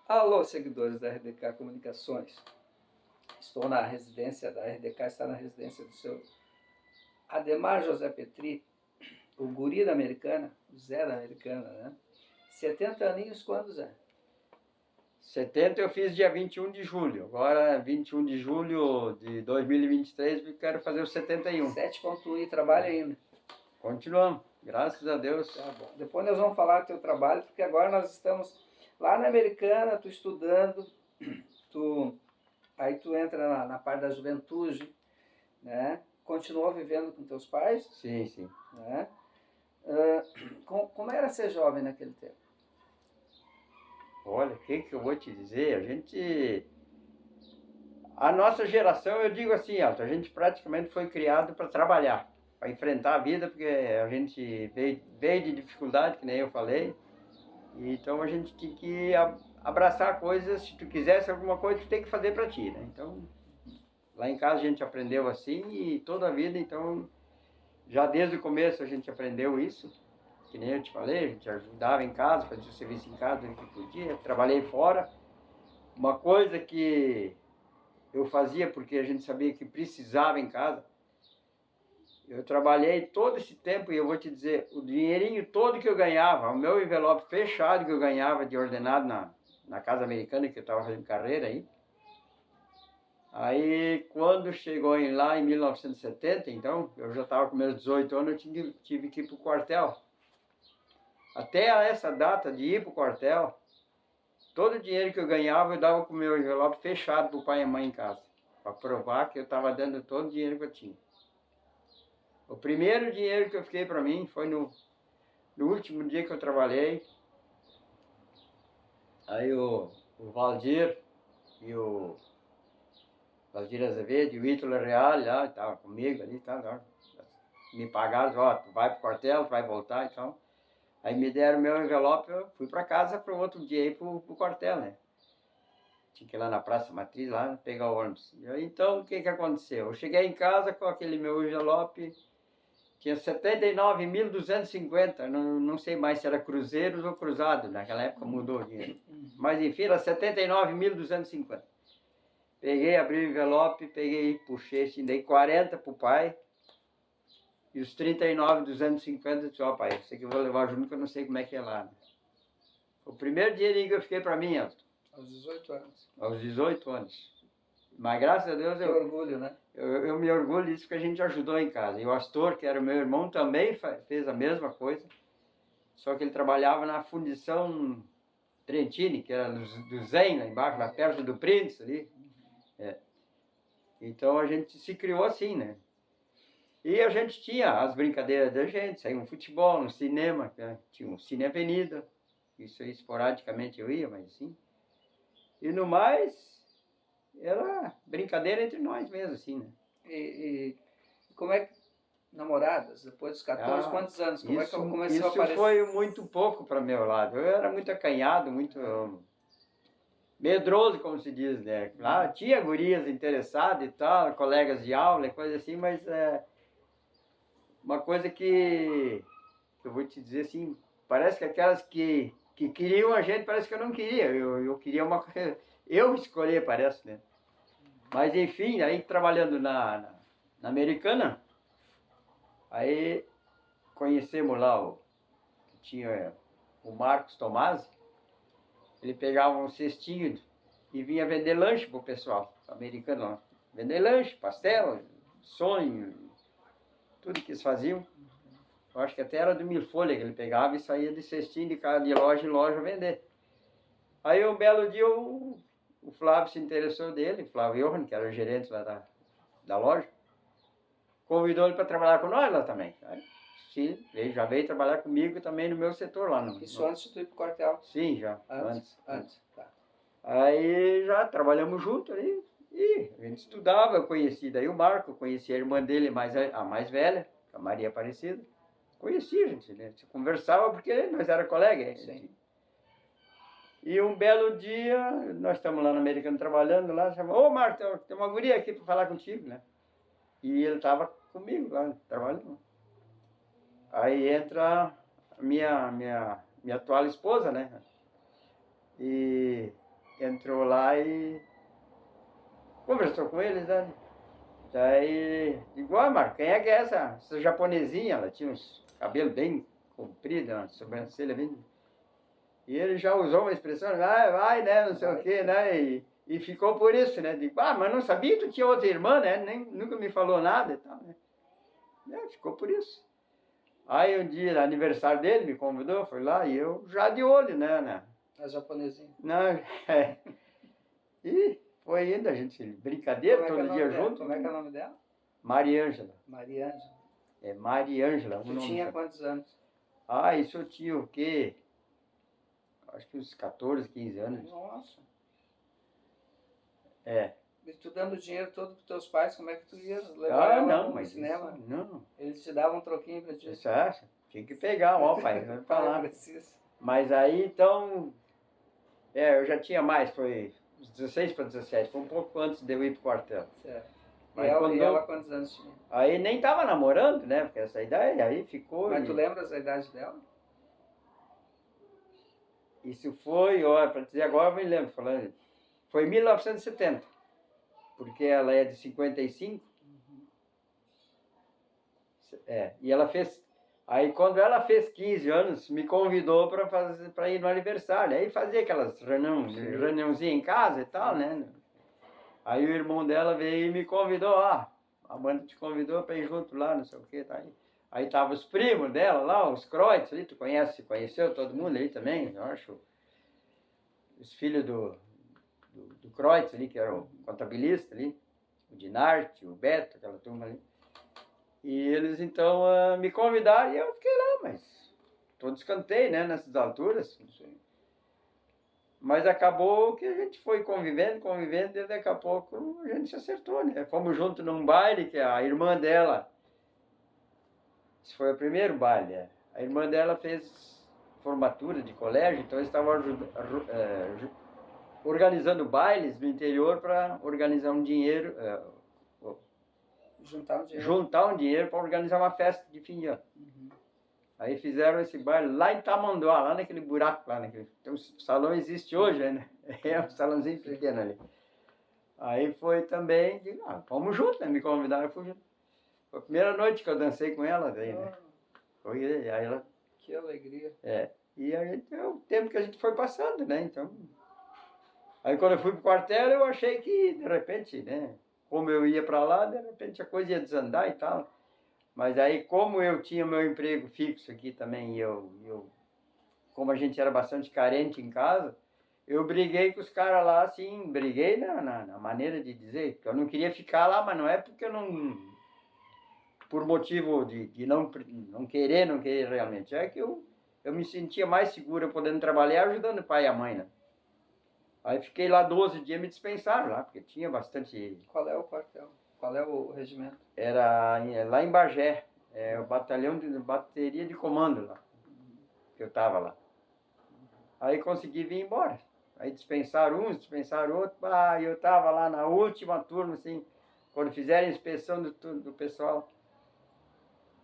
Alô, seguidores da RDK Comunicações. Estou na residência da RDK, está na residência do seu Ademar José Petri, o guri da Americana, o Zé da Americana, né? 70 aninhos quando, Zé? 70 eu fiz dia 21 de julho. Agora, 21 de julho de 2023, eu quero fazer os 71. 7.1 e trabalha ainda. Continuamos, graças a Deus. Tá bom. Depois nós vamos falar do teu trabalho, porque agora nós estamos lá na Americana, tu estudando, aí tu entra na parte da juventude, né? Continuou vivendo com teus pais? Sim, sim. Né? Como era ser jovem naquele tempo? Olha, o que eu vou te dizer? A nossa geração, eu digo assim, Alto, a gente praticamente foi criado para trabalhar, para enfrentar a vida, porque a gente veio de dificuldade, que nem eu falei. Então a gente tinha que abraçar coisas. Se tu quisesse alguma coisa, tu tem que fazer para ti, né? Então, lá em casa a gente aprendeu assim e toda a vida, então, já desde o começo a gente aprendeu isso. Que nem eu te falei, a gente ajudava em casa, fazia o serviço em casa do que podia, trabalhei fora. Uma coisa que eu fazia porque a gente sabia que precisava em casa, eu trabalhei todo esse tempo e eu vou te dizer, o dinheirinho todo que eu ganhava, o meu envelope fechado que eu ganhava de ordenado na Casa Americana, que eu estava fazendo carreira aí quando chegou lá em 1970, então, eu já estava com meus 18 anos, eu tive que ir para o quartel. Até essa data de ir para o quartel, todo o dinheiro que eu ganhava eu dava com o meu envelope fechado para o pai e a mãe em casa, para provar que eu estava dando todo o dinheiro que eu tinha. O primeiro dinheiro que eu fiquei para mim foi no último dia que eu trabalhei. Aí o Valdir e o Valdir Azevedo e o Ítalo Real lá, estavam comigo ali, me pagaram, ó, tu vai pro quartel, tu vai voltar e tal. Aí me deram meu envelope, eu fui para casa para o outro dia ir pro quartel, né? Tinha que ir lá na Praça Matriz, lá, pegar o ônibus. E aí, então, o que aconteceu? Eu cheguei em casa com aquele meu envelope, tinha 79.250, não sei mais se era cruzeiros ou cruzado, naquela época mudou o dinheiro. Mas enfim, era 79.250. Peguei, abri o envelope, peguei, puxei, assim, dei 40 pro pai. E os 39.250, disse, ó pai, isso aqui eu vou levar junto, que eu não sei como é que é lá. Né? O primeiro dinheirinho que eu fiquei para mim, Elton. Aos 18 anos. Aos 18 anos. Mas graças a Deus Que orgulho, né? Eu me orgulho disso, porque a gente ajudou em casa. E o Astor, que era meu irmão, também fez a mesma coisa. Só que ele trabalhava na Fundição Trentini, que era do Zen, lá embaixo, lá perto do Príncipe, ali. É. Então a gente se criou assim, né? E a gente tinha as brincadeiras da gente, saía um futebol, um cinema, né? Tinha um Cine Avenida, isso aí esporadicamente eu ia, mas sim. E no mais, era brincadeira entre nós mesmo, assim, né? E como é que, namoradas, depois dos 14, quantos anos? Como é que começou a aparecer? Isso foi muito pouco para meu lado, eu era muito acanhado, muito medroso, como se diz, né? Lá tinha gurias interessadas e tal, colegas de aula, coisa assim, mas uma coisa que eu vou te dizer assim, parece que aquelas que queriam a gente, parece que eu não queria, eu queria uma coisa, eu escolhi, parece, né? Mas enfim, aí trabalhando na Americana, aí conhecemos lá tinha o Marcos Tomasi, ele pegava um cestinho e vinha vender lanche pro pessoal americano lá. Vender lanche, pastel, sonho, tudo que eles faziam. Eu acho que até era do Milfolha que ele pegava e saía de cestinho de loja em loja vender. Aí um belo dia o Flávio se interessou dele, o Flávio Johan, que era o gerente lá da loja, convidou ele para trabalhar com nós lá também. Aí, sim, ele já veio trabalhar comigo também no meu setor lá. Isso antes de tu ir pro quartel? Sim, já. Antes. Tá. Aí já trabalhamos juntos ali e a gente estudava, eu conheci daí o Marco, eu conheci a irmã dele, a mais velha, a Maria Aparecida. Conhecia a gente, né? Se conversava porque nós era colega. Sim. E um belo dia, nós estamos lá no Americano trabalhando lá, chamou, ô Marco, tem uma guria aqui para falar contigo, né? E ele estava comigo lá, trabalhando. Aí entra a minha atual esposa, né? E entrou lá e conversou com eles, né? Daí, igual, Marco, quem é que é essa japonesinha? Ela tinha uns cabelos bem compridos, uma sobrancelha bem... E ele já usou uma expressão, vai, né, não sei o quê, né? E ficou por isso, né? Digo, mas não sabia que tu tinha outra irmã, né? Nunca me falou nada e tal, né? Ficou por isso. Aí um dia, aniversário dele, me convidou, foi lá, e eu já de olho, né? A japonesinha. Não, E foi indo, a gente, brincadeira, todo dia junto. Como é que é o nome dela? Mariângela. Mariângela. É Mariângela. Tu tinha quantos anos? Isso eu tinha o quê? Acho que uns 14, 15 anos. Nossa. É. E tu dando dinheiro todo pros teus pais, como é que tu ia levar ela no cinema? Isso, não. Eles te davam um troquinho pra ti? Isso é, tinha que pegar, ó, pai, vai falar. Precisa. Mas aí, então, eu já tinha mais, foi uns 16 para 17, foi um pouco antes de eu ir pro quartel. Certo. Mas e ela quantos anos tinha? Aí nem tava namorando, né, porque essa idade, aí ficou... Mas tu lembras a idade dela? Isso foi, ó, para dizer agora, eu me lembro, falando, foi em 1970, porque ela é de 55. E ela fez... Aí quando ela fez 15 anos, me convidou para ir no aniversário. Aí fazia aquelas reuniãozinhas em casa e tal, né? Aí o irmão dela veio e me convidou, a Amanda te convidou para ir junto lá, não sei o que, tá aí. Aí tava os primos dela lá, os Kreutz ali, tu conheceu todo mundo ali também, eu acho. Os filhos do Kreutz ali, que era o contabilista ali, o Dinarte, o Beto, aquela turma ali. E eles, então, me convidaram e eu fiquei lá, mas todo escanteio, né, nessas alturas. Mas acabou que a gente foi convivendo, e daqui a pouco a gente se acertou, né? Fomos juntos num baile que a irmã dela, esse foi o primeiro baile, a irmã dela fez formatura de colégio, então eles estavam organizando bailes no interior para organizar um dinheiro... Juntar um dinheiro para organizar uma festa de fim de ano. Uhum. Aí fizeram esse baile lá em Tamanduá, lá naquele buraco lá. Então, o salão existe hoje, né? É um salãozinho pequeno ali. Aí foi também, vamos juntos, né? Me convidaram, eu fui junto. Foi a primeira noite que eu dancei com ela, daí, né? Foi aí ela... Que alegria. E a gente, o tempo que a gente foi passando, né? Então... Aí quando eu fui pro quartel, eu achei que, de repente, né? Como eu ia para lá, de repente a coisa ia desandar e tal. Mas aí, como eu tinha meu emprego fixo aqui também, como a gente era bastante carente em casa, eu briguei com os caras lá, assim, briguei na maneira de dizer, que eu não queria ficar lá, mas não é porque eu não... Por motivo de não querer realmente, é que eu me sentia mais seguro podendo trabalhar ajudando o pai e a mãe, né? Aí fiquei lá 12 dias, me dispensaram lá, porque tinha bastante... Qual é o quartel? Qual é o regimento? Era lá em Bagé, o batalhão de bateria de comando lá, que eu tava lá. Aí consegui vir embora. Aí dispensaram uns, dispensaram outros. Eu tava lá na última turma, assim, quando fizeram a inspeção do pessoal.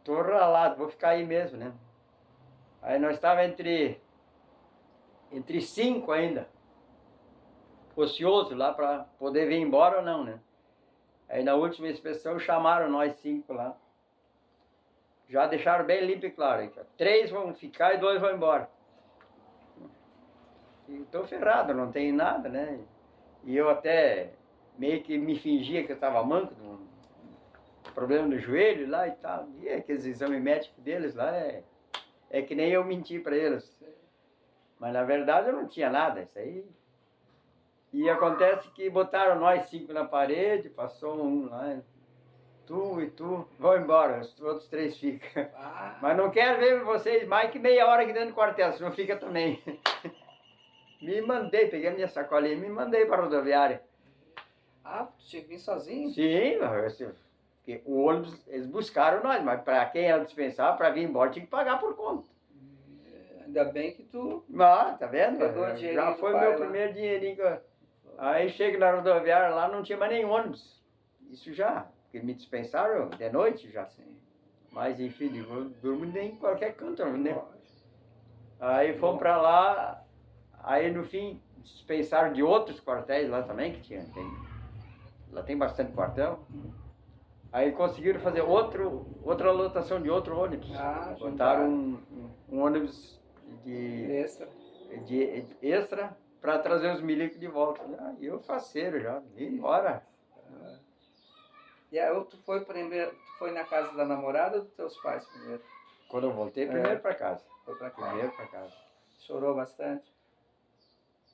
Tô ralado, vou ficar aí mesmo, né? Aí nós estávamos entre 5 ainda. Ocioso lá para poder vir embora ou não, né? Aí na última inspeção chamaram nós 5 lá. Já deixaram bem limpo e claro. 3 vão ficar e 2 vão embora. E tô ferrado, não tenho nada, né? E eu até meio que me fingia que eu estava manco, problema no joelho lá e tal. E aqueles exames médicos deles lá é que nem eu menti para eles. Mas na verdade eu não tinha nada, isso aí. E acontece que botaram nós 5 na parede, passou um lá, tu e tu, vão embora, os outros 3 ficam. Mas não quero ver vocês mais que meia hora aqui dentro do quartel, senão fica também. Me mandei, peguei a minha sacolinha e me mandei para a rodoviária. Tu tinha que vir sozinho? Sim, porque o ônibus, eles buscaram nós, mas para quem era dispensado, para vir embora, tinha que pagar por conta. Ainda bem que tu... Tá vendo? Já foi meu primeiro dinheirinho. Aí chego na rodoviária lá, não tinha mais nenhum ônibus. Isso já, porque me dispensaram de noite já. Sim. Mas enfim, eu durmo em qualquer canto, né? Aí fomos para lá, aí no fim dispensaram de outros quartéis lá também, que lá tem bastante quartel. Aí conseguiram fazer outra lotação de outro ônibus. Botaram um ônibus de extra para trazer os milicos de volta. E eu faceiro já, vim embora. E aí tu foi na casa da namorada ou dos teus pais primeiro? Quando eu voltei, primeiro para casa. Foi para casa. Primeiro para casa. Chorou bastante?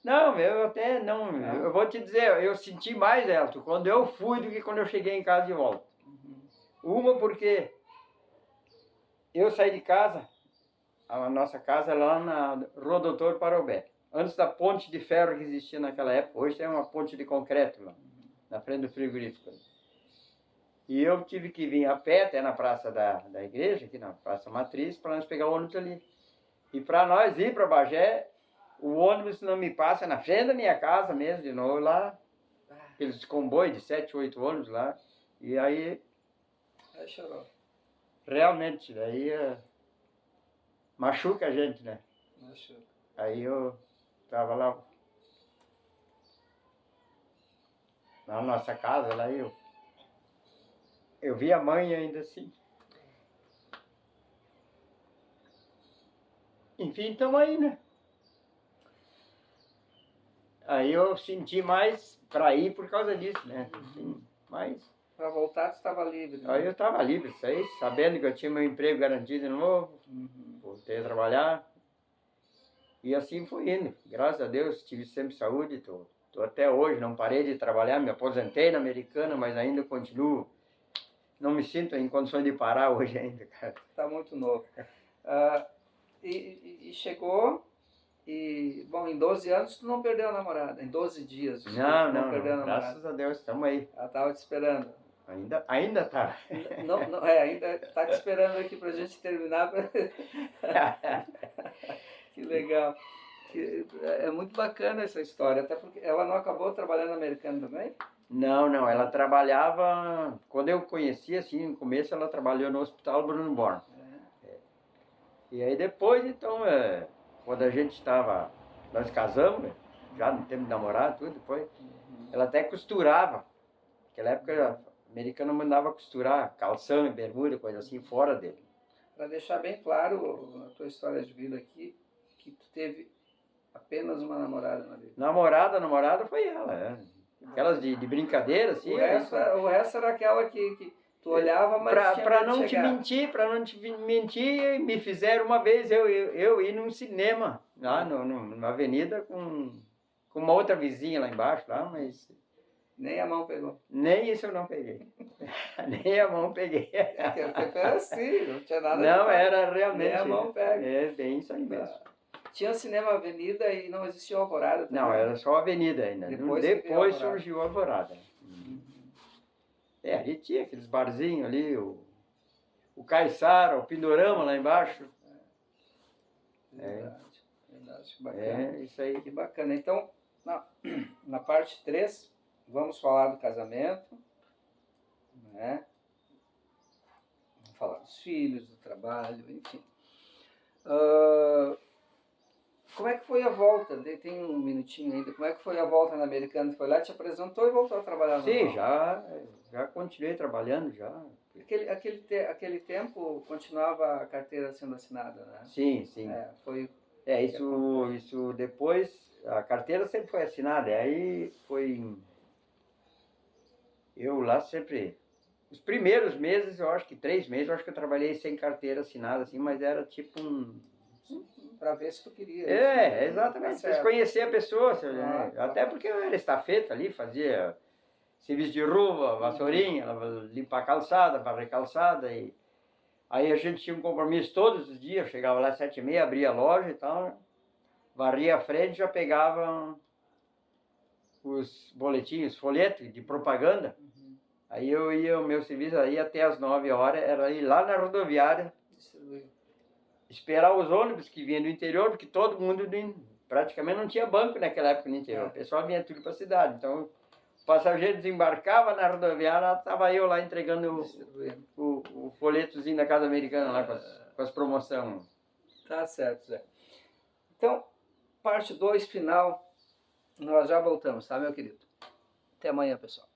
Não, eu até não. Eu vou te dizer, eu senti mais, Elton, quando eu fui do que quando eu cheguei em casa de volta. Uma porque eu saí de casa, a nossa casa é lá na Rua Doutor Parobé. Antes da ponte de ferro que existia naquela época, hoje tem uma ponte de concreto lá, na frente do frigorífico. E eu tive que vir a pé até na praça da igreja, aqui na Praça Matriz, para nós pegar o ônibus ali. E para nós ir para Bagé, o ônibus não me passa na frente da minha casa mesmo, de novo lá. Aqueles comboios de 7, 8 ônibus lá. E aí chorou. Realmente, daí machuca a gente, né? Machuca. Aí eu tava lá na nossa casa, lá eu vi a mãe ainda assim. Enfim, estamos aí, né? Aí eu senti mais para ir por causa disso, né? Assim, mas para voltar tu estava livre, né? Aí eu estava livre, saí sabendo que eu tinha meu emprego garantido de novo, voltei a trabalhar. E assim foi indo. Graças a Deus, tive sempre saúde, tô até hoje, não parei de trabalhar, me aposentei na Americana, mas ainda continuo. Não me sinto em condições de parar hoje ainda, cara. Tá muito novo. E chegou, bom, em 12 anos tu não perdeu a namorada, em 12 dias. Não, perdeu a namorada. Graças a Deus, estamos aí. Ela estava te esperando. Ainda tá. Não, ainda tá te esperando aqui pra gente terminar. Que legal. É muito bacana essa história, até porque ela não acabou trabalhando americana também? Não, ela trabalhava, quando eu conheci, assim, no começo ela trabalhou no Hospital Bruno Born. E aí depois, então, quando a gente nós casamos, já no tempo de namorar, tudo, depois, ela até costurava. Naquela época, a americana mandava costurar calção e bermuda, coisa assim, fora dele. Para deixar bem claro na tua história de vida aqui, que tu teve apenas uma namorada na vida. Namorada foi ela, Aquelas de brincadeira, assim. O resto era aquela que tu olhava, mas para não te mentir, me fizeram uma vez eu ir num cinema, lá numa avenida com uma outra vizinha lá embaixo, lá, mas... Nem a mão pegou. Nem isso eu não peguei. Nem a mão peguei. Era assim, não tinha nada Não, era realmente. Nem a mão pega. É bem isso aí mesmo. Tinha cinema Avenida e não existia Alvorada também. Não, era só Avenida ainda. Depois surgiu a Alvorada. Ali tinha aqueles barzinhos ali, o Caiçara, o Pindorama lá embaixo. Verdade, bacana. Isso aí. Que bacana. Então, na parte 3, vamos falar do casamento, né? Vamos falar dos filhos, do trabalho, enfim. Como é que foi a volta? Tem um minutinho ainda. Como é que foi a volta na Americana? Foi lá, te apresentou e voltou a trabalhar? Sim, já continuei trabalhando já. Aquele tempo continuava a carteira sendo assinada, né? Sim. Isso depois, a carteira sempre foi assinada. Aí eu lá sempre, os primeiros meses, eu acho que 3 meses, eu acho que eu trabalhei sem carteira assinada, assim, mas era tipo para ver se tu queria. Exatamente. Pra conhecer a pessoa. Até porque eu era estafeta ali, fazia serviço de rua, vassourinha, limpar a calçada, varrer calçada. E aí a gente tinha um compromisso todos os dias. Chegava lá às 7h30, abria a loja e tal. Varria a frente, já pegava os boletins, folhetos de propaganda. Aí o meu serviço aí até às 9 horas, era ir lá na rodoviária, esperar os ônibus que vinham do interior, porque todo mundo praticamente não tinha banco naquela época no interior. O pessoal vinha tudo para a cidade. Então, o passageiro desembarcava na rodoviária, estava eu lá entregando o folhetozinho da Casa Americana lá com as promoções. Tá certo, Zé. Então, parte 2 final. Nós já voltamos, tá, meu querido? Até amanhã, pessoal.